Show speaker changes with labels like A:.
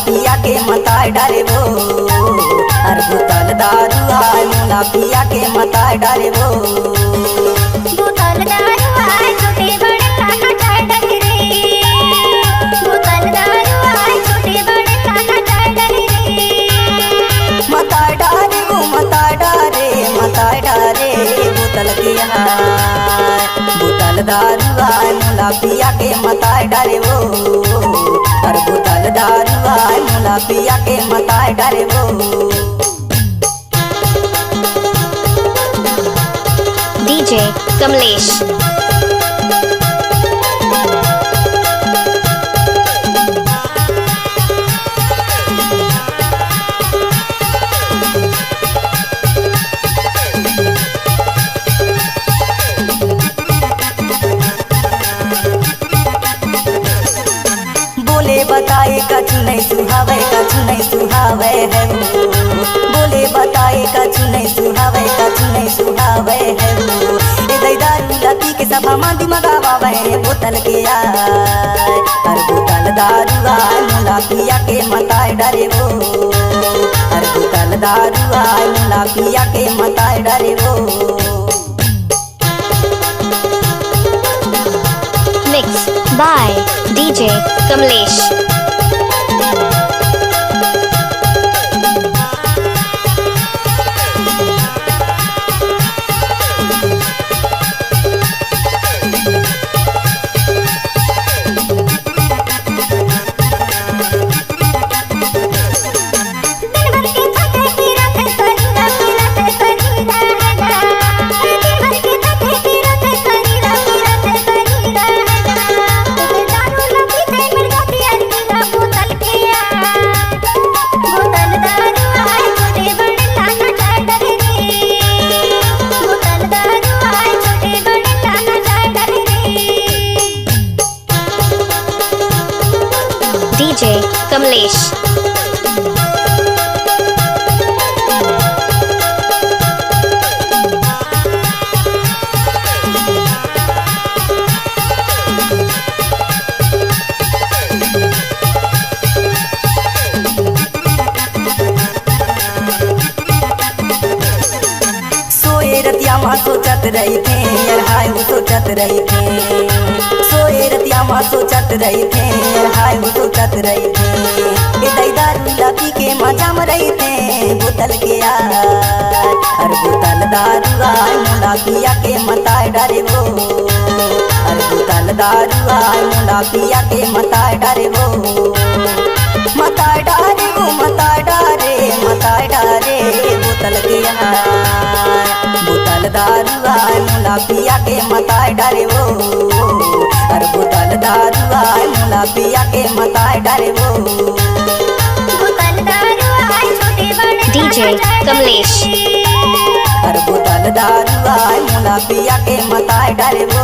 A: पिया के मताए डारे वो। हर बोतल दारू आए मुला पिया के मताए डारे वो।
B: बोतल दारू आए छोटे बड़े काका चाय डाले रे। बोतल दारू आए छोटे बड़े काका चाय डाले रे।
A: मताए डारे वो मताए डारे बोतल की हाय। बोतल दारू आए मुला पिया के मताए डारे वो। हर बोतल दारू आए मुला पिया के मताए डारे वो।
C: DJ Kamlesh.
A: बोले बताए कछु नहीं सुहावे है वो। बोले बताए कछु नहीं सुहावे है वो। ए दई दारू लती के सभा मां दिमगावे बोतल के आए। हर बोतल दारू आए मुला पिया के मताए डरे वो। हर बोतल दारू आए मुला पिया के मताए डरे वो।
C: Mixed by DJ Kamlesh. DJ Kamlesh.
A: सोए रतिया माँ सोचत रही थे यार हाय वो सोचत रही थे। सोए रतिया माँ सोचत रही थे यार हाय वो सोचत रही थे। ए दई दारू लती के मजा में रही थे बोतल के आए। हर बोतल दारू आए मुला पिया के मताए डरे वो। हर बोतल दारू आए मुला पिया के मताए डरे वो। मताए डारे वो मताए डारे बोतल के आए। बोतल दारू आए मुला पिया के मताए डारे वो। हर बोतल दारू आए मुला पिया के मताए डारे वो।
B: बोतल दारू आए छोटे बड़े
C: DJ Kamlesh.
A: हर बोतल दारू आए मुला पिया के मताए डारे वो।